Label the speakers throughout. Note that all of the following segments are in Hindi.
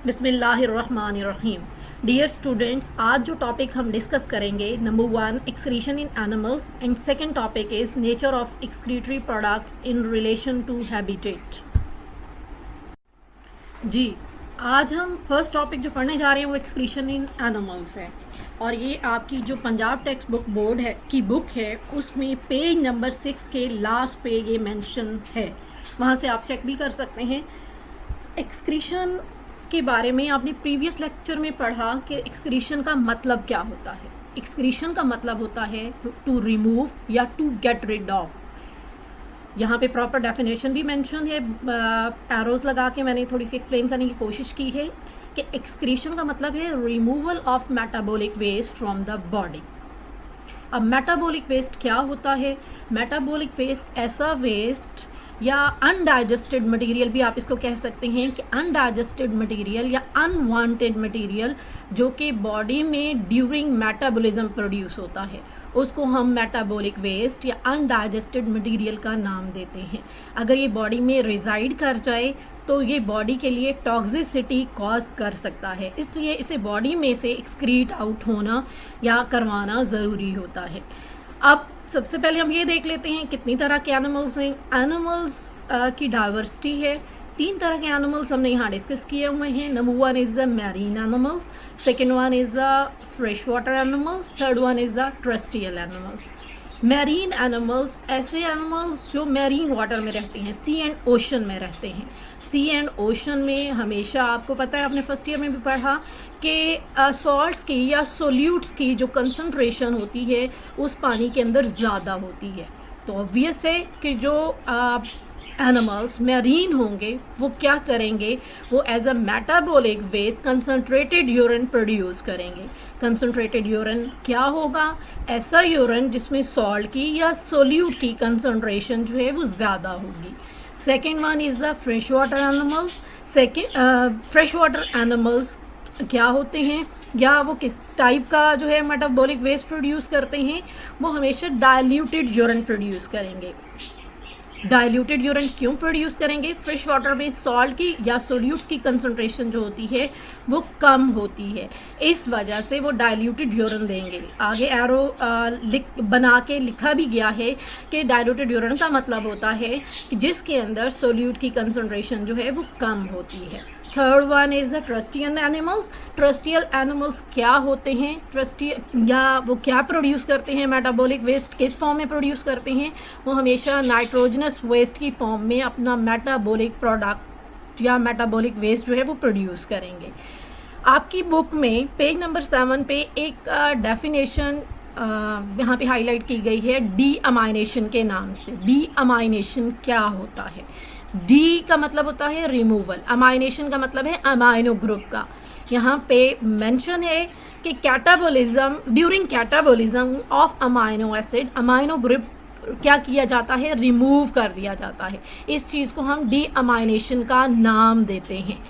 Speaker 1: बिस्मिल्लाहिर्रहमानिर्रहीम। डियर स्टूडेंट्स, आज जो टॉपिक हम डिस्कस करेंगे, number 1 excretion in animals and second topic is nature of excretory products in relation to habitat. जी, आज हम फर्स्ट टॉपिक जो पढ़ने जा रहे हैं वो एक्सक्रीशन इन एनिमल्स है और ये आपकी जो पंजाब टेक्स्ट बुक बोर्ड है की बुक है उसमें पेज नंबर 6 के लास्ट पे ये मेंशन है, वहाँ से आप चेक भी कर सकते हैं। एक्सक्रीशन के बारे में आपने प्रीवियस लेक्चर में पढ़ा कि एक्सक्रीशन का मतलब क्या होता है। एक्सक्रीशन का मतलब होता है टू रिमूव या टू गेट रिड ऑफ। यहाँ पे प्रॉपर डेफिनेशन भी मेंशन है, एरोज लगा के मैंने थोड़ी सी एक्सप्लेन करने की कोशिश की है कि एक्सक्रीशन का मतलब है removal of metabolic waste from the body. अब मेटाबॉलिक वेस्ट क्या होता है? मेटाबॉलिक वेस्ट ऐसा वेस्ट या अनडाइजेस्टेड मटेरियल भी आप इसको कह सकते हैं कि अनडाइजेस्टेड मटेरियल या अनवांटेड मटेरियल जो कि बॉडी में ड्यूरिंग मेटाबॉलिज्म प्रोड्यूस होता है, उसको हम मेटाबॉलिक वेस्ट या अनडाइजेस्टेड मटेरियल का नाम देते हैं। अगर ये बॉडी में रिजाइड कर जाए तो ये बॉडी के लिए टॉक्सिसिटी कॉज कर सकता है, इसलिए इसे बॉडी में से एक्सक्रीट आउट होना या करवाना ज़रूरी होता है। अब सबसे पहले हम ये देख लेते हैं कितनी तरह के एनिमल्स हैं। एनिमल्स की डाइवर्सिटी है। 3 तरह के एनिमल्स हमने यहाँ डिस्कस किए हुए हैं। Number 1 is the marine animals, second one is the fresh water animals, third one is the terrestrial animals. Marine animals ऐसे एनिमल्स जो मैरीन वाटर में रहते हैं, सी एंड ओशन में रहते हैं। सी एंड ओशन में हमेशा आपको पता है, आपने फर्स्ट ईयर में भी पढ़ा कि सॉल्ट्स की या सोल्यूट्स की जो कंसंट्रेशन होती है उस पानी के अंदर ज़्यादा होती है। तो ऑब्वियस है कि जो एनिमल्स मैरीन होंगे वो क्या करेंगे, वो as a metabolic waste concentrated urine produce करेंगे। कंसंट्रेटेड यूरिन क्या होगा? ऐसा यूरिन जिसमें सॉल्ट की या सोल्यूट की कंसंट्रेशन जो है वो ज़्यादा होगी। Second one is the fresh water animals. Fresh water animals क्या होते हैं या वो किस टाइप का जो है मेटाबॉलिक वेस्ट प्रोड्यूस करते हैं? वो हमेशा डाइल्यूटेड यूरिन प्रोड्यूस करेंगे। डाइल्यूटेड यूरिन क्यों प्रोड्यूस करेंगे? फ्रेश वाटर में सॉल्ट की या सोल्यूट्स की कंसंट्रेशन जो होती है वो कम होती है, इस वजह से वो डाइल्यूटेड यूरिन देंगे। आगे एरो बना के लिखा भी गया है कि डाइल्यूटेड यूरिन का मतलब होता है कि जिसके अंदर सोल्यूट की कंसंट्रेशन जो है वो कम होती है। Third one is the terrestrial animals. Terrestrial animals क्या होते हैं? या वो क्या प्रोड्यूस करते हैं? मेटाबॉलिक वेस्ट किस फॉर्म में प्रोड्यूस करते हैं? वो हमेशा नाइट्रोजनस वेस्ट की फॉर्म में अपना मेटाबॉलिक प्रोडक्ट या मेटाबॉलिक वेस्ट जो है वो प्रोड्यूस करेंगे। आपकी बुक में पेज नंबर 7 पे एक डेफिनेशन यहाँ पे हाईलाइट की गई है डी अमाइनेशन के नाम से। डी अमाइनेशन क्या होता है? डी का मतलब होता है रिमूवल, अमाइनेशन का मतलब है अमाइनो ग्रुप का। यहाँ पे मेंशन है कि catabolism, during catabolism of amino acid, amino group क्या किया जाता है? रिमूव कर दिया जाता है। इस चीज़ को हम डी अमाइनेशन का नाम देते हैं।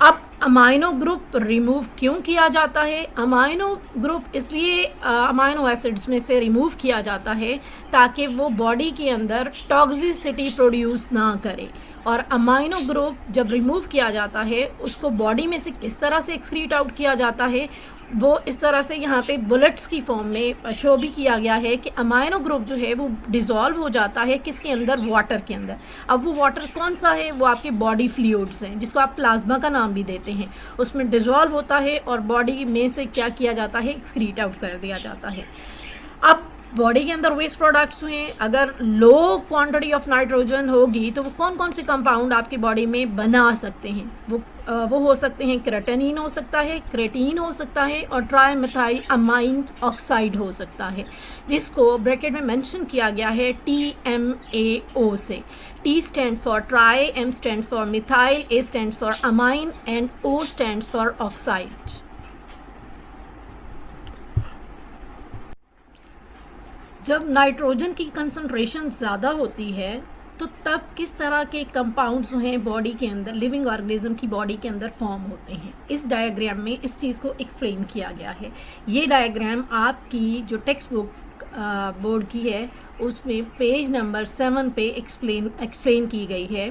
Speaker 1: अब अमाइनो ग्रुप रिमूव क्यों किया जाता है? अमाइनो ग्रुप इसलिए अमाइनो एसिड्स में से रिमूव किया जाता है ताकि वो बॉडी के अंदर टॉक्सिसिटी प्रोड्यूस ना करे। और अमाइनो ग्रुप जब रिमूव किया जाता है उसको बॉडी में से किस तरह से एक्सक्रीट आउट किया जाता है, वो इस तरह से यहाँ पे बुलेट्स की फॉर्म में शो भी किया गया है कि अमाइनो ग्रुप जो है वो डिज़ोल्व हो जाता है किसके अंदर? वाटर के अंदर। अब वो वाटर कौन सा है? वो आपके बॉडी फ्लूइड्स हैं जिसको आप प्लाज्मा का नाम भी देते हैं। उसमें डिज़ोल्व होता है और बॉडी में से क्या किया जाता है? एक्सक्रीट आउट कर दिया जाता है। अब बॉडी के अंदर वेस्ट प्रोडक्ट्स हैं, अगर लो क्वांटिटी ऑफ नाइट्रोजन होगी तो वो कौन कौन से कंपाउंड आपकी बॉडी में बना सकते हैं? वो हो सकते हैं क्रेटेनिन हो सकता है, क्रेटीन हो सकता है और ट्राइमेथाइल अमाइन ऑक्साइड हो सकता है, जिसको ब्रैकेट में मेंशन किया गया है TMAO से। T stand for try, M stand for methyl, A stand for amine and O stand for oxide. जब नाइट्रोजन की कंसंट्रेशन ज़्यादा होती है तो तब किस तरह के कंपाउंड्स जो हैं बॉडी के अंदर, लिविंग ऑर्गेनिज्म की बॉडी के अंदर फॉर्म होते हैं, इस डायग्राम में इस चीज़ को एक्सप्लेन किया गया है। ये डायग्राम आपकी जो टेक्स्ट बुक बोर्ड की है उसमें पेज नंबर 7 पे एक्सप्लेन की गई है।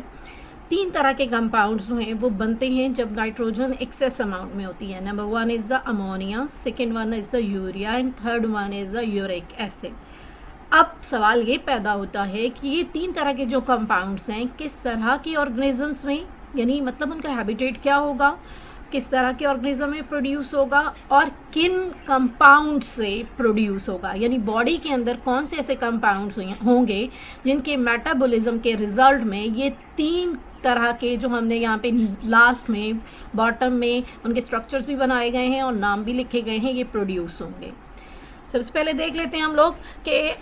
Speaker 1: तीन तरह के कंपाउंड्स जो हैं वो बनते हैं जब नाइट्रोजन एक्सेस अमाउंट में होती है। Number one is the ammonia, second one is the urea and third one is the uric acid. अब सवाल ये पैदा होता है कि ये तीन तरह के जो कंपाउंड्स हैं किस तरह के ऑर्गेनिजम्स में, यानी मतलब उनका हैबिटेट क्या होगा, किस तरह के ऑर्गेनिज्म में प्रोड्यूस होगा और किन कंपाउंड से प्रोड्यूस होगा, यानी बॉडी के अंदर कौन से ऐसे कंपाउंड्स होंगे जिनके मेटाबॉलिज्म के रिजल्ट में ये तीन तरह के जो हमने यहाँ पे लास्ट में बॉटम में उनके स्ट्रक्चर्स भी बनाए गए हैं और नाम भी लिखे गए हैं, ये प्रोड्यूस होंगे। सबसे पहले देख लेते हैं हम लोग कि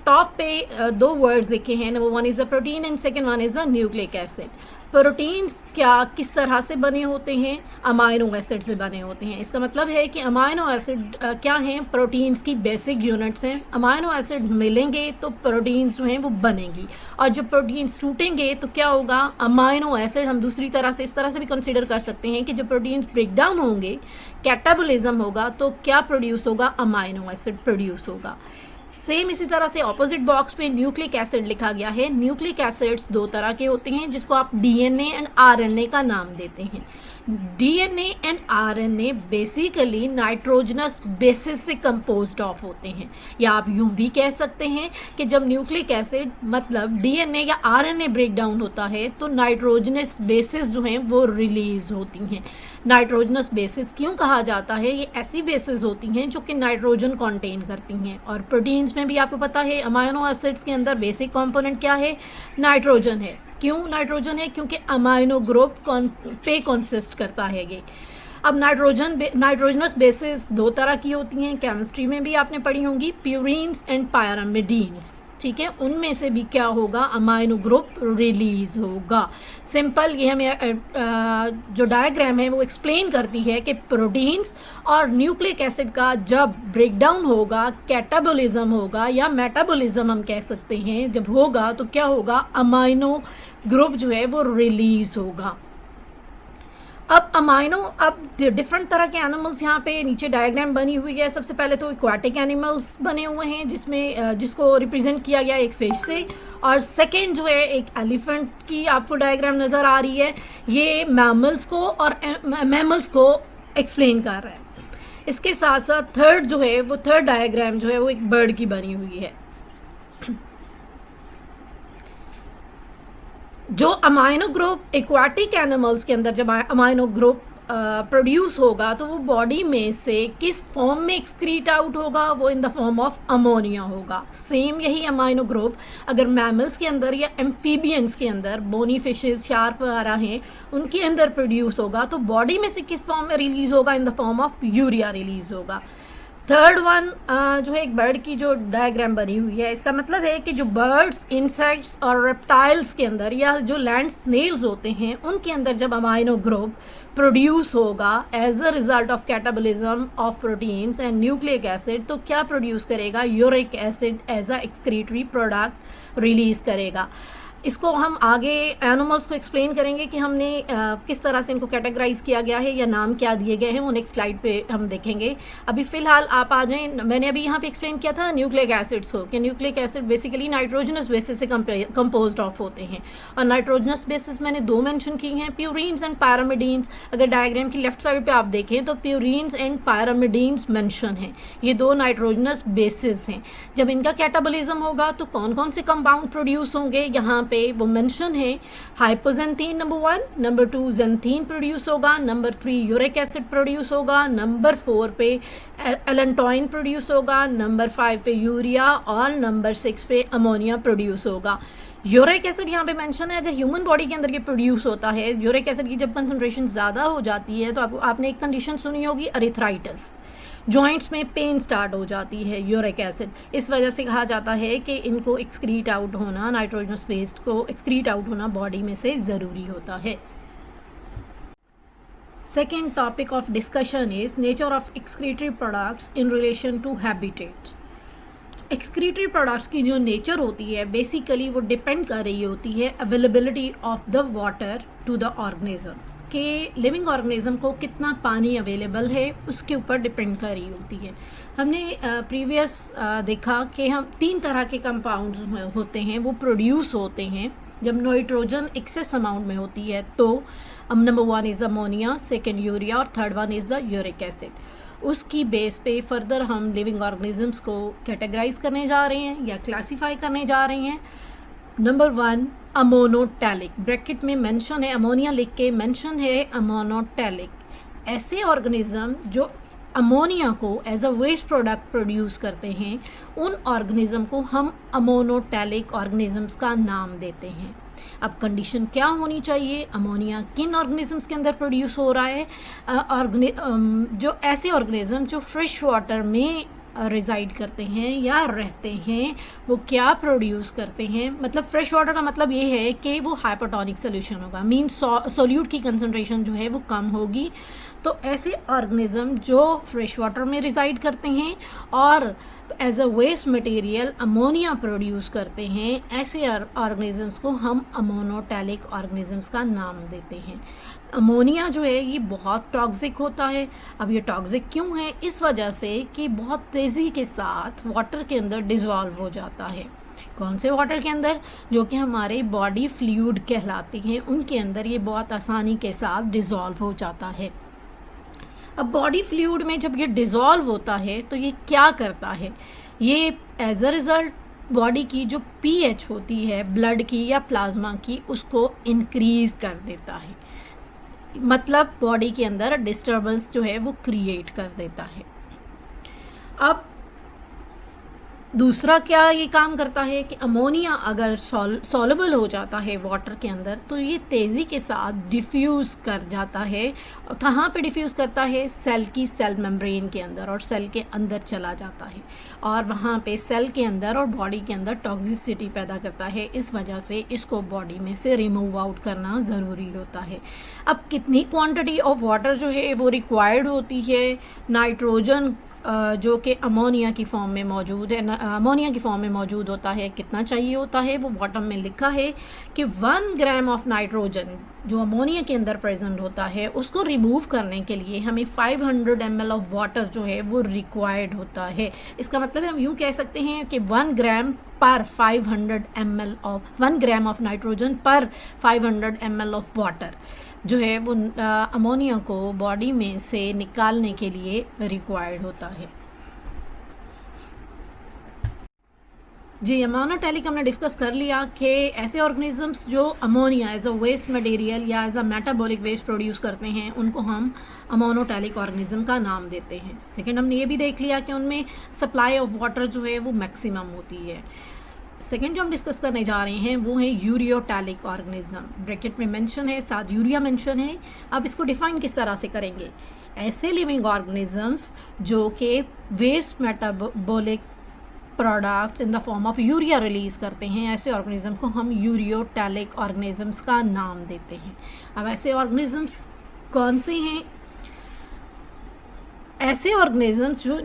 Speaker 1: टॉप पे दो वर्ड्स लिखे हैं। Number one is the protein and second one is the nucleic acid. Proteins क्या किस तरह से बने होते हैं, अमाइनो एसिड से बने होते हैं। इसका मतलब है कि अमाइनो एसिड क्या हैं, प्रोटीन्स की बेसिक यूनिट्स हैं। अमाइनो एसिड मिलेंगे तो प्रोटीन्स जो हैं वो बनेंगी, और जब प्रोटीन्स टूटेंगे तो क्या होगा, अमाइनो एसिड हम दूसरी तरह से इस तरह से भी कंसिडर कर सकते हैं कि जब प्रोटीन्स ब्रेक डाउन होंगे, कैटाबोलिज्म होगा, तो क्या प्रोड्यूस होगा, अमाइनो एसिड प्रोड्यूस होगा। सेम इसी तरह से ऑपोजिट बॉक्स पे न्यूक्लिक एसिड लिखा गया है। न्यूक्लिक एसिड्स दो तरह के होते हैं जिसको आप डीएनए एंड आरएनए का नाम देते हैं। DNA and RNA basically nitrogenous bases से कंपोज्ड ऑफ होते हैं, या आप यूं भी कह सकते हैं कि जब न्यूक्लिक एसिड मतलब डीएनए या आरएनए ब्रेक डाउन होता है तो नाइट्रोजनस बेसिस जो हैं वो रिलीज होती हैं। नाइट्रोजनस बेसिस क्यों कहा जाता है, ये ऐसी बेसिस होती हैं जो कि नाइट्रोजन कंटेन करती हैं। और प्रोटीन्स में भी आपको पता है अमाइनो एसिड्स के अंदर बेसिक कंपोनेंट क्या है, नाइट्रोजन है। क्यों नाइट्रोजन है, क्योंकि अमाइनो ग्रुप पे कंसिस्ट करता है ये। अब नाइट्रोजनस बेसिस दो तरह की होती हैं, केमिस्ट्री में भी आपने पढ़ी होंगी, प्यूरीन्स एंड पायरामिडीन्स, ठीक है। उनमें से भी क्या होगा, अमाइनो ग्रुप रिलीज होगा। सिंपल ये हमें जो डायग्राम है वो एक्सप्लेन करती है कि प्रोटीन्स और न्यूक्लिक एसिड का जब ब्रेकडाउन होगा, कैटाबोलिज्म होगा या मेटाबॉलिज्म हम कह सकते हैं, जब होगा तो क्या होगा, अमाइनो ग्रुप जो है वो रिलीज होगा। अब डिफरेंट तरह के एनिमल्स यहाँ पे नीचे डायग्राम बनी हुई है। सबसे पहले तो एक्वाटिक एनिमल्स बने हुए हैं जिसमें जिसको रिप्रेजेंट किया गया एक फिश से, और सेकेंड जो है एक एलिफेंट की आपको डायग्राम नज़र आ रही है, ये मैमल्स को और मैमल्स को एक्सप्लेन कर रहा है। इसके साथ साथ थर्ड जो है वो थर्ड डायग्राम जो है वो एक बर्ड की बनी हुई है। जो अमाइनो ग्रुप एक्वाटिक एनिमल्स के अंदर जब अमाइनो ग्रुप प्रोड्यूस होगा तो वो बॉडी में से किस फॉर्म में एक्सक्रीट आउट होगा, वो इन द फॉर्म ऑफ अमोनिया होगा। सेम यही अमाइनो ग्रुप अगर मैमल्स के अंदर या एम्फीबियंस के अंदर, बोनी फिशेस, शार्क वगैरह हैं, उनके अंदर प्रोड्यूस होगा तो बॉडी में से किस फॉर्म में रिलीज होगा, इन the form of urea release होगा। थर्ड वन जो है एक बर्ड की जो डायग्राम बनी हुई है, इसका मतलब है कि जो बर्ड्स, इंसेक्ट्स और रेप्टाइल्स के अंदर या जो लैंड स्नेल्स होते हैं उनके अंदर जब अमाइनो ग्रुप प्रोड्यूस होगा as a result of catabolism of proteins and nucleic acid, तो क्या प्रोड्यूस करेगा, uric acid as a excretory product release करेगा। इसको हम आगे एनिमल्स को एक्सप्लेन करेंगे कि हमने किस तरह से इनको कैटेगराइज किया गया है या नाम क्या दिए गए हैं, वो नेक्स्ट स्लाइड पे हम देखेंगे। अभी फ़िलहाल आप आ जाएं, मैंने अभी यहाँ पे एक्सप्लेन किया था न्यूक्लिक एसिड्स को कि nucleic acid basically nitrogenous bases से कंपोज्ड ऑफ होते हैं, और नाइट्रोजनस बेसिस मैंने दो मेंशन की हैं, प्यूरीन्स एंड पायरामिडीन्स। अगर डायग्राम की लेफ्ट साइड पर आप देखें तो प्यूरीन्स एंड पायरामिडीन्स मेंशन हैं, ये दो नाइट्रोजनस बेसिस हैं। जब इनका कैटाबोलिज्म होगा तो कौन कौन से कंपाउंड प्रोड्यूस होंगे, यहाँ पे वो मेंशन है। हाइपोजेंथीन नंबर 1, नंबर 2 जेंथीन प्रोड्यूस होगा, नंबर 3 यूरिक एसिड प्रोड्यूस होगा, नंबर 4 पे एलेंटोइन प्रोड्यूस होगा, नंबर 5 पे यूरिया और नंबर 6 पे अमोनिया प्रोड्यूस होगा। यूरिक एसिड यहाँ पे मेंशन है, अगर ह्यूमन बॉडी के अंदर ये प्रोड्यूस होता है, यूरिक एसिड की जब कंसंट्रेशन ज़्यादा हो जाती है तो आपने एक कंडीशन सुनी होगी, अरिथ्राइटिस, जॉइंट्स में पेन स्टार्ट हो जाती है यूरिक एसिड। इस वजह से कहा जाता है कि इनको एक्सक्रीट आउट होना, नाइट्रोजनस वेस्ट को एक्सक्रीट आउट होना बॉडी में से ज़रूरी होता है। Second topic of discussion is nature of excretory products in relation to habitat. Excretory products की जो नेचर होती है बेसिकली वो डिपेंड कर रही होती है availability of the water to the organisms, के लिविंग ऑर्गेनिज्म को कितना पानी अवेलेबल है उसके ऊपर डिपेंड कर रही होती है। हमने प्रीवियस देखा कि हम तीन तरह के कंपाउंड्स होते हैं वो प्रोड्यूस होते हैं जब नाइट्रोजन एक्सेस अमाउंट में होती है तो number 1 is ammonia, second urea और third one is the uric acid. उसकी बेस पे फर्दर हम लिविंग ऑर्गेनिजम्स को कैटेगराइज करने जा रहे हैं या क्लासीफाई करने जा रहे हैं। नंबर 1 अमोनोटैलिक, ब्रैकेट में मेंशन है, अमोनिया लिख के मेंशन है अमोनोटैलिक। ऐसे ऑर्गेनिज्म जो अमोनिया को as a waste product produce करते हैं, उन ऑर्गेनिज्म को हम अमोनोटैलिक ऑर्गेनिजम्स का नाम देते हैं। अब कंडीशन क्या होनी चाहिए, अमोनिया किन ऑर्गेनिजम्स के अंदर प्रोड्यूस हो रहा है, जो ऐसे ऑर्गेनिज्म जो फ्रेश वाटर में रिजाइड करते हैं या रहते हैं, वो क्या प्रोड्यूस करते हैं। मतलब फ्रेश वाटर का मतलब ये है कि वो हाइपोटोनिक सोल्यूशन होगा, मीन सोल्यूट की कंसंट्रेशन जो है वो कम होगी। तो ऐसे ऑर्गेनिज्म जो फ्रेश वाटर में रिजाइड करते हैं और as a waste material ammonia produce करते हैं, ऐसे ऑर्गेनिजम्स को हम अमोनोटैलिक ऑर्गेनिजम्स का नाम देते हैं। अमोनिया जो है ये बहुत टॉक्सिक होता है। अब ये टॉक्सिक क्यों है, इस वजह से कि बहुत तेज़ी के साथ वाटर के अंदर डिज़ोल्व हो जाता है। कौन से वाटर के अंदर, जो कि हमारे बॉडी फ्लूइड कहलाती हैं, उनके अंदर ये बहुत आसानी के साथ डिज़ोल्व हो जाता है। अब बॉडी फ्लूइड में जब ये डिज़ोल्व होता है तो ये क्या करता है, ये एज अ रिज़ल्ट बॉडी की जो पीएच होती है ब्लड की या प्लाज्मा की, उसको इंक्रीज़ कर देता है। मतलब बॉडी के अंदर डिस्टर्बेंस जो है वो क्रिएट कर देता है। अब दूसरा क्या ये काम करता है कि अमोनिया अगर सॉल्युबल हो जाता है वाटर के अंदर तो ये तेज़ी के साथ डिफ्यूज़ कर जाता है। और कहाँ पे डिफ्यूज़ करता है, सेल की सेल मेम्ब्रेन के अंदर, और सेल के अंदर चला जाता है और वहाँ पे सेल के अंदर और बॉडी के अंदर टॉक्सिसिटी पैदा करता है। इस वजह से इसको बॉडी में से रिमूव आउट करना ज़रूरी होता है। अब कितनी क्वांटिटी ऑफ वाटर जो है वो रिक्वायर्ड होती है, नाइट्रोजन जो कि अमोनिया की फॉर्म में मौजूद है, अमोनिया की फॉर्म में मौजूद होता है, कितना चाहिए होता है वो बॉटम में लिखा है कि 1 ग्राम ऑफ नाइट्रोजन जो अमोनिया के अंदर प्रेजेंट होता है उसको रिमूव करने के लिए हमें 500 ml ऑफ वाटर जो है वो रिक्वायर्ड होता है। इसका मतलब हम यूँ कह सकते हैं कि 1 ग्राम पर 500 ml of 1 gram of nitrogen पर 500 ml ऑफ वाटर जो है वो अमोनिया को बॉडी में से निकालने के लिए रिक्वायर्ड होता है। जी, अमोनोटैलिक हमने डिस्कस कर लिया कि ऐसे ऑर्गेनिजम्स जो ammonia as a waste material या as a metabolic waste produce करते हैं उनको हम अमोनोटैलिक ऑर्गेनिज्म का नाम देते हैं। सेकेंड, हमने ये भी देख लिया कि उनमें सप्लाई ऑफ वाटर जो है वो मैक्सिमम होती है। सेकेंड जो हम डिस्कस करने जा रहे हैं वो है यूरियोटैलिक ऑर्गेनिज्म, ब्रैकेट में मेंशन है, साथ यूरिया मेंशन है। अब इसको डिफाइन किस तरह से करेंगे, ऐसे लिविंग ऑर्गेनिजम्स जो कि waste metabolic products in the form of urea release करते हैं, ऐसे ऑर्गेनिज्म को हम यूरियोटैलिक ऑर्गेनिजम्स का नाम देते हैं। अब ऐसे ऑर्गेनिजम्स कौन से हैं, ऐसे ऑर्गेनिजम्स जो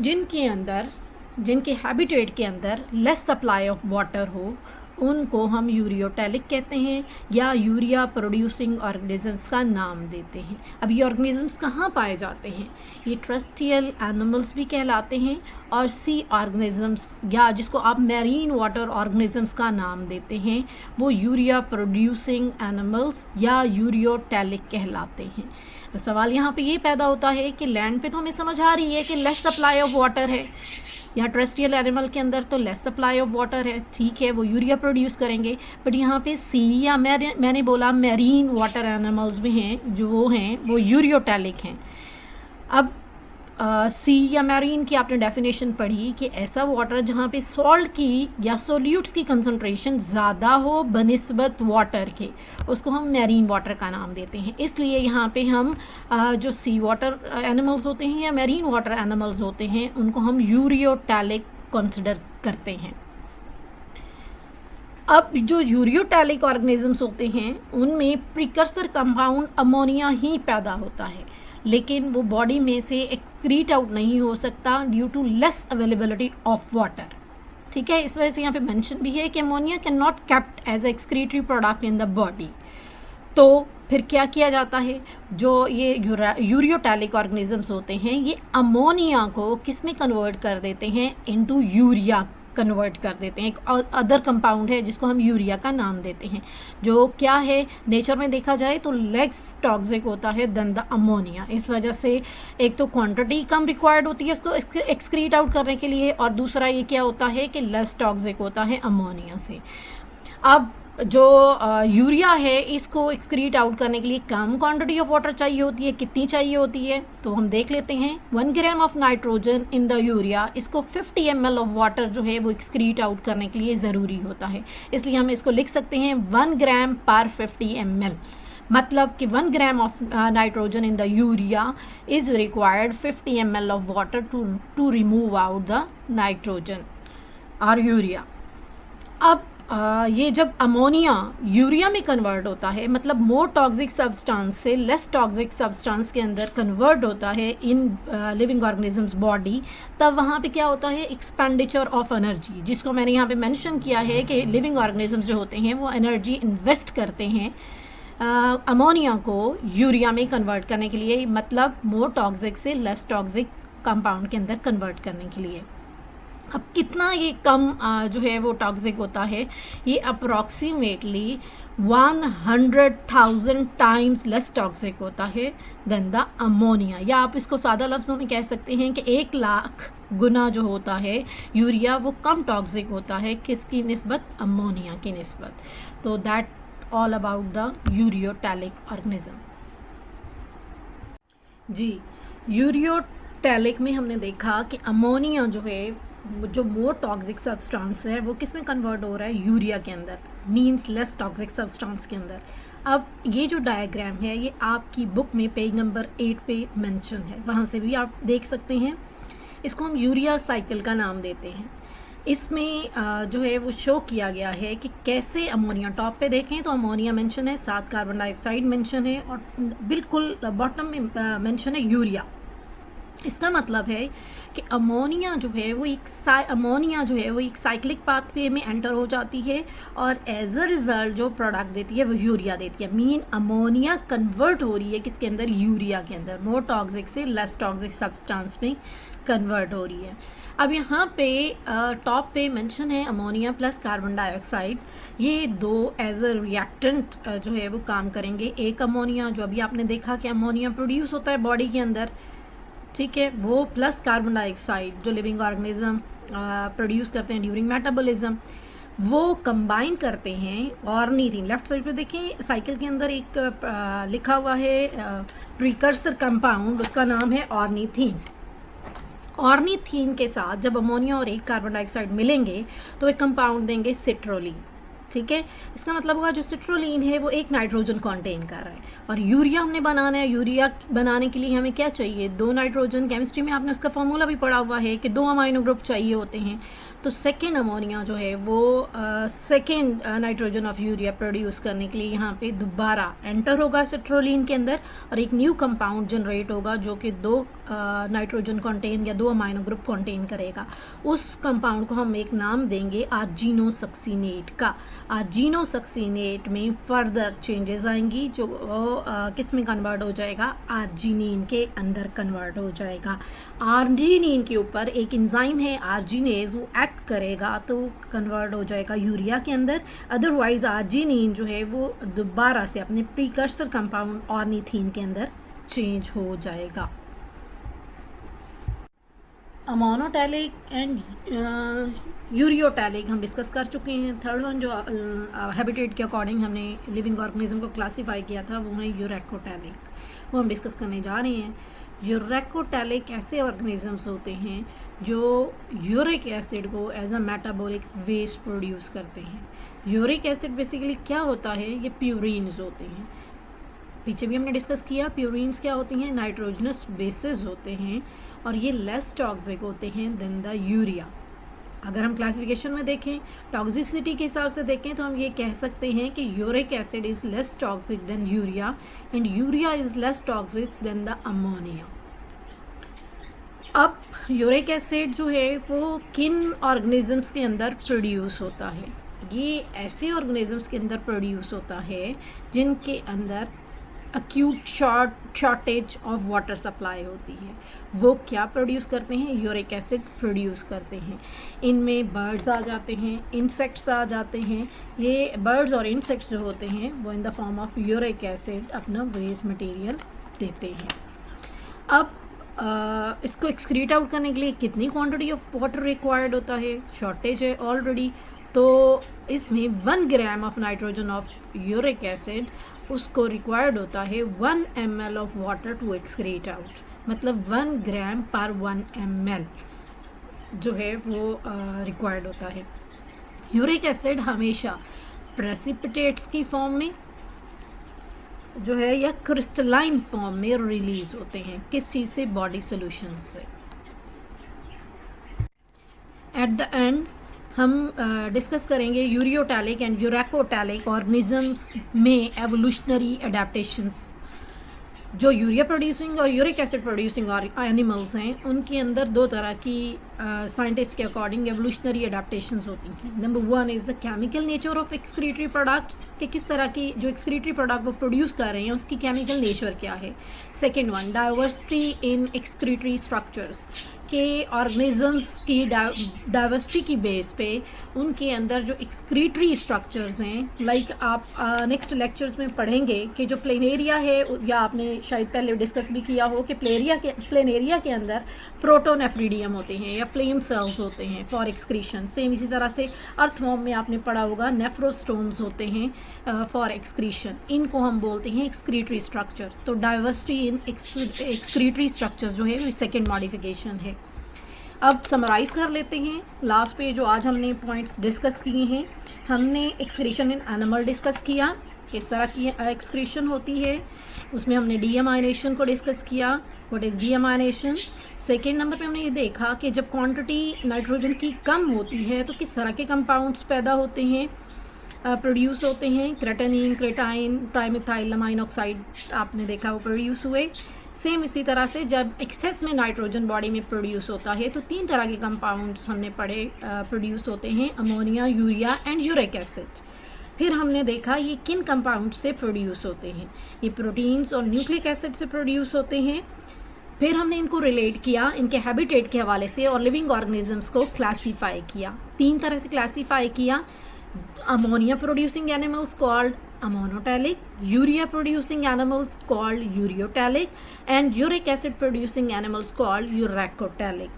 Speaker 1: जिनके हैबिटेट के अंदर लेस सप्लाई ऑफ वाटर हो उनको हम यूरियोटैलिक कहते हैं या यूरिया प्रोड्यूसिंग ऑर्गेनिजम्स का नाम देते हैं। अब ये ऑर्गेनिजम्स कहाँ पाए जाते हैं, ये टेरेस्ट्रियल एनिमल्स भी कहलाते हैं और सी ऑर्गेनिजम्स या जिसको आप मैरीन वाटर ऑर्गेनिजम्स का नाम देते हैं वो यूरिया प्रोड्यूसिंग एनिमल्स या यूरियोटैलिक कहलाते हैं। सवाल यहाँ पे ये पैदा होता है कि लैंड पे तो हमें समझ आ रही है कि लेस सप्लाई ऑफ वाटर है, या टेरेस्ट्रियल एनिमल के अंदर तो लेस सप्लाई ऑफ वाटर है, ठीक है वो यूरिया प्रोड्यूस करेंगे, बट यहाँ पे सी या मैंने बोला मैरीन वाटर एनिमल्स भी हैं जो वो यूरियोटैलिक हैं। अब सी या मैरीन की आपने डेफिनेशन पढ़ी कि ऐसा वाटर जहाँ पे सॉल्ट की या सोल्यूट्स की कंसंट्रेशन ज़्यादा हो बनिस्बत वाटर के, उसको हम मैरीन वाटर का नाम देते हैं। इसलिए यहाँ पे हम जो सी वाटर एनिमल्स होते हैं या मैरीन वाटर एनिमल्स होते हैं उनको हम यूरियोटैलिक कंसिडर करते हैं। अब जो यूरियोटैलिक ऑर्गेनिजम्स होते हैं उनमें प्रिकर्सर कंपाउंड अमोनिया ही पैदा होता है, लेकिन वो बॉडी में से एक्सक्रीट आउट नहीं हो सकता due to less availability of water, ठीक है। इस वजह से यहाँ पे मेंशन भी है कि ammonia can not kept as a excretory product in the body. तो फिर क्या किया जाता है, जो ये यूरियोटैलिक ऑर्गेनिजम्स होते हैं ये अमोनिया को किस में कन्वर्ट कर देते हैं, इनटू यूरिया कन्वर्ट कर देते हैं। एक अदर कंपाउंड है जिसको हम यूरिया का नाम देते हैं, जो क्या है नेचर में देखा जाए तो लेस टॉक्सिक होता है देन द अमोनिया। इस वजह से एक तो क्वांटिटी कम रिक्वायर्ड होती है इसको एक्सक्रीट आउट करने के लिए, और दूसरा ये क्या होता है कि लेस टॉक्सिक होता है अमोनिया से। अब जो यूरिया है इसको एक्सक्रीट आउट करने के लिए कम क्वांटिटी ऑफ वाटर चाहिए होती है। कितनी चाहिए होती है तो हम देख लेते हैं। 1 gram of nitrogen in the urea, इसको 50 ml ऑफ वाटर जो है वो एक्सक्रीट आउट करने के लिए ज़रूरी होता है। इसलिए हम इसको लिख सकते हैं 1 ग्राम पर 50 ml, मतलब कि 1 gram of nitrogen in the urea is required 50 ml of water to remove out the nitrogen और यूरिया। अब ये जब अमोनिया यूरिया में कन्वर्ट होता है, मतलब मोर टॉक्सिक सब्सटेंस से लेस टॉक्सिक सब्सटेंस के अंदर कन्वर्ट होता है इन लिविंग ऑर्गेनिजम्स बॉडी, तब वहाँ पे क्या होता है एक्सपेंडिचर ऑफ एनर्जी, जिसको मैंने यहाँ पे मेंशन किया है कि लिविंग ऑर्गेनिजम्स जो होते हैं वो एनर्जी इन्वेस्ट करते हैं अमोनिया को यूरिया में कन्वर्ट करने के लिए, मतलब मोर टॉक्सिक से लेस टॉक्सिक कंपाउंड के अंदर कन्वर्ट करने के लिए। अब कितना ये कम जो है वो टॉक्सिक होता है, ये अप्रॉक्सीमेटली 100,000 टाइम्स लेस टॉक्सिक होता है देन द अमोनिया, या आप इसको सादा लफ्ज़ों में कह सकते हैं कि 1 लाख गुना जो होता है यूरिया वो कम टॉक्सिक होता है किसकी निस्बत, अमोनिया की निस्बत। तो that all about the ureotelic organism. जी, यूरियोटैलिक में हमने देखा कि अमोनिया जो है जो मोर टॉक्सिक सब्सटेंस है वो किस में कन्वर्ट हो रहा है, यूरिया के अंदर, मींस लेस टॉक्सिक सब्सटेंस के अंदर। अब ये जो डायग्राम है ये आपकी बुक में पेज नंबर 8 पे मेंशन है, वहाँ से भी आप देख सकते हैं। इसको हम यूरिया साइकिल का नाम देते हैं। इसमें जो है वो शो किया गया है कि कैसे अमोनिया, टॉप पे देखें तो अमोनिया मेंशन है, साथ कार्बन डाइऑक्साइड मेंशन है, और बिल्कुल बॉटम में मेंशन है यूरिया। इसका मतलब है कि अमोनिया जो है वो एक साइक्लिक पाथवे में एंटर हो जाती है, और एज अ रिज़ल्ट जो प्रोडक्ट देती है वो यूरिया देती है। मीन अमोनिया कन्वर्ट हो रही है किसके अंदर, यूरिया के अंदर, मोर टॉक्सिक से लेस टॉक्सिक सब्सटेंस में कन्वर्ट हो रही है। अब यहाँ पे टॉप पे मेंशन है अमोनिया प्लस कार्बन डाइऑक्साइड, ये दो एज अ रिएक्टेंट जो है वो काम करेंगे। एक अमोनिया जो अभी आपने देखा कि अमोनिया प्रोड्यूस होता है बॉडी के अंदर, ठीक है, वो प्लस कार्बन डाइऑक्साइड जो लिविंग ऑर्गेनिज्म प्रोड्यूस करते हैं ड्यूरिंग मेटाबॉलिज्म, वो कंबाइन करते हैं ऑर्निथीन। लेफ्ट साइड पे देखें साइकिल के अंदर एक लिखा हुआ है प्रीकर्सर कंपाउंड, उसका नाम है ऑर्निथीन। ऑर्निथीन के साथ जब अमोनिया और एक कार्बन डाइऑक्साइड मिलेंगे तो एक कंपाउंड देंगे सिट्रोलीन, ठीक है। इसका मतलब होगा जो सिट्रोलीन है वो एक नाइट्रोजन कंटेन कर रहा है, और यूरिया हमने बनाना है। यूरिया बनाने के लिए हमें क्या चाहिए, 2 नाइट्रोजन। केमिस्ट्री में आपने उसका फॉर्मूला भी पढ़ा हुआ है कि 2 अमाइनो ग्रुप चाहिए होते हैं। तो सेकेंड अमोनिया जो है वो second nitrogen of urea produce करने के लिए यहाँ पे दोबारा एंटर होगा सिट्रोलीन के अंदर, और एक न्यू कंपाउंड जनरेट होगा जो कि 2 नाइट्रोजन कंटेन या 2 अमाइनो ग्रुप कंटेन करेगा। उस कंपाउंड को हम एक नाम देंगे आर्जिनोसक्सीनेट का। आर्जिनोसक्सीनेट में फर्दर चेंजेस आएंगी, जो किस में कन्वर्ट हो जाएगा, आर्जिनिन के अंदर कन्वर्ट हो जाएगा। आर्जिनिन के ऊपर एक एंजाइम है आर्जिनेज, वो एक्ट करेगा तो कन्वर्ट हो जाएगा यूरिया के अंदर। अदरवाइज आर्जिनिन जो है वो दोबारा से अपने प्रीकर्सर कंपाउंड ऑर्निथीन के अंदर चेंज हो जाएगा। अमोनोटैलिक एंड यूरियोटैलिक हम डिस्कस कर चुके हैं। थर्ड वन जो हैबिटेट के अकॉर्डिंग हमने लिविंग ऑर्गेनिज्म को क्लासीफाई किया था वो है यूरेकोटैलिक, वो हम डिस्कस करने जा रहे हैं। यूरेकोटैलिक ऐसे ऑर्गेनिजम्स होते हैं जो यूरिक एसिड को as a metabolic waste produce करते हैं। यूरिक एसिड बेसिकली क्या होता है, ये प्यूरिन्स होते हैं। पीछे भी हमने डिस्कस किया प्यूरिन्स क्या होती हैं, नाइट्रोजनस बेसेस होते हैं, और ये लेस टॉक्सिक होते हैं देन द यूरिया। अगर हम क्लासिफिकेशन में देखें, टॉक्सिसिटी के हिसाब से देखें तो हम ये कह सकते हैं कि uric acid is less toxic than urea and urea is less toxic than the ammonia. अब यूरिक एसिड जो है वो किन ऑर्गेनिजम्स के अंदर प्रोड्यूस होता है, ये ऐसे ऑर्गेनिजम्स के अंदर प्रोड्यूस होता है जिनके अंदर acute shortage of water supply होती है, वो क्या प्रोड्यूस करते हैं? यूरिक एसिड प्रोड्यूस करते हैं। इनमें बर्ड्स आ जाते हैं, इंसेक्ट्स आ जाते हैं। ये बर्ड्स और इंसेक्ट्स जो होते हैं वो इन the form of uric acid अपना वेस्ट मटेरियल देते हैं। अब इसको एक्सक्रीट आउट करने के लिए कितनी क्वांटिटी ऑफ वाटर रिक्वायर्ड होता है? शॉर्टेज है ऑलरेडी, तो इसमें 1 gram of nitrogen of uric acid उसको रिक्वायर्ड होता है 1 ml of water to excrete out, मतलब 1 ग्राम पर 1 ml जो है वो रिक्वायर्ड होता है। यूरिक एसिड हमेशा प्रेसिपिटेट्स की फॉर्म में जो है या क्रिस्टलाइन फॉर्म में रिलीज होते हैं। किस चीज़ से? बॉडी सॉल्यूशंस से। एट द एंड हम डिस्कस करेंगे यूरियोटैलिक एंड यूरैकोटैलिक ऑर्गेनिजम्स में एवोल्यूशनरी एडेप्टेशंस। जो यूरिया प्रोड्यूसिंग और यूरिक एसिड प्रोड्यूसिंग और एनिमल्स हैं उनके अंदर दो तरह की साइंटिस्ट के अकॉर्डिंग एवोल्यूशनरी एडेप्टेशंस होती हैं। Number 1 is the chemical nature of excretory products, कि किस तरह की जो एक्सक्रीटरी प्रोडक्ट वो प्रोड्यूस कर रहे हैं उसकी केमिकल नेचर क्या है। Second one, diversity in excretory structures, के ऑर्गेनिजम्स की डाइवर्सिटी की बेस पे उनके अंदर जो एक्सक्रीटरी स्ट्रक्चर्स हैं, लाइक आप नेक्स्ट लेक्चर्स में पढ़ेंगे कि जो प्लेनेरिया है, या आपने शायद पहले डिस्कस भी किया हो कि प्लेनेरिया के अंदर प्रोटोनेफ्रिडियम होते हैं या फ्लेम सेल्स होते हैं फॉर एक्सक्रीशन। सेम इसी तरह से अर्थवॉर्म में आपने पढ़ा होगा नेफ्रोस्टोम्स होते हैं फॉर एक्सक्रीशन। इनको हम बोलते हैं एक्सक्रीटरी स्ट्रक्चर। तो डाइवर्सिटी इन एक्सक्रीटरी स्ट्रक्चर जो है वो सेकेंड मॉडिफिकेशन है। अब समराइज़ कर लेते हैं लास्ट पे जो आज हमने पॉइंट्स डिस्कस किए हैं। हमने एक्सक्रीशन इन एनिमल डिस्कस किया, किस तरह की एक्सक्रीशन होती है। उसमें हमने डीएमाइनेशन को डिस्कस किया, what is deamination. Second number पे हमने ये देखा कि जब क्वांटिटी नाइट्रोजन की कम होती है तो किस तरह के कंपाउंड्स पैदा होते हैं, प्रोड्यूस होते हैं। क्रेटानिन, क्रेटाइन, ट्राइमिथाइल अमाइन ऑक्साइड आपने देखा वो प्रोड्यूस हुए। सेम इसी तरह से जब एक्सेस में नाइट्रोजन बॉडी में प्रोड्यूस होता है तो 3 तरह के कंपाउंड्स हमने पढ़े प्रोड्यूस होते हैं, ammonia, urea and uric acid. फिर हमने देखा ये किन कंपाउंड से प्रोड्यूस होते हैं, ये प्रोटीन्स और न्यूक्लिक एसिड से प्रोड्यूस होते हैं। फिर हमने इनको रिलेट किया इनके हैबिटेट के हवाले से और लिविंग ऑर्गेनिजम्स को क्लासीफाई किया। 3 तरह से क्लासीफाई किया, ammonia producing animals called ammonotelic, urea producing animals called ureotelic and uric acid producing animals called uricotelic.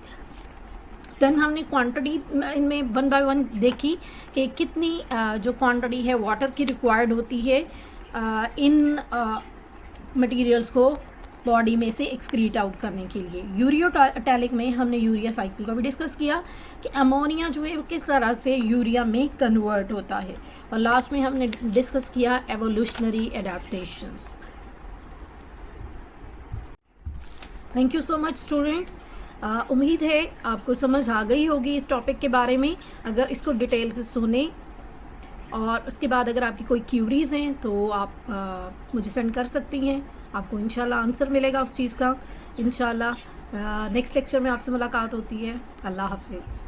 Speaker 1: Then हमने क्वांटिटी इनमें 1 बाय 1 देखी कि कितनी जो क्वांटिटी है वाटर की रिक्वायर्ड होती है इन मटेरियल्स को बॉडी में से एक्सक्रीट आउट करने के लिए। यूरियोटैलिक में हमने यूरिया साइकिल का भी डिस्कस किया कि अमोनिया जो है वो किस तरह से यूरिया में कन्वर्ट होता है। और लास्ट में हमने डिस्कस किया evolutionary adaptations. Thank you so much students. उम्मीद है आपको समझ आ गई होगी इस टॉपिक के बारे में। अगर इसको डिटेल से सुने और उसके बाद अगर आपकी कोई क्यूरीज़ हैं तो आप मुझे सेंड कर सकती हैं, आपको इंशाल्लाह आंसर मिलेगा उस चीज़ का। इंशाल्लाह नेक्स्ट लेक्चर में आपसे मुलाकात होती है। अल्लाह हाफिज़।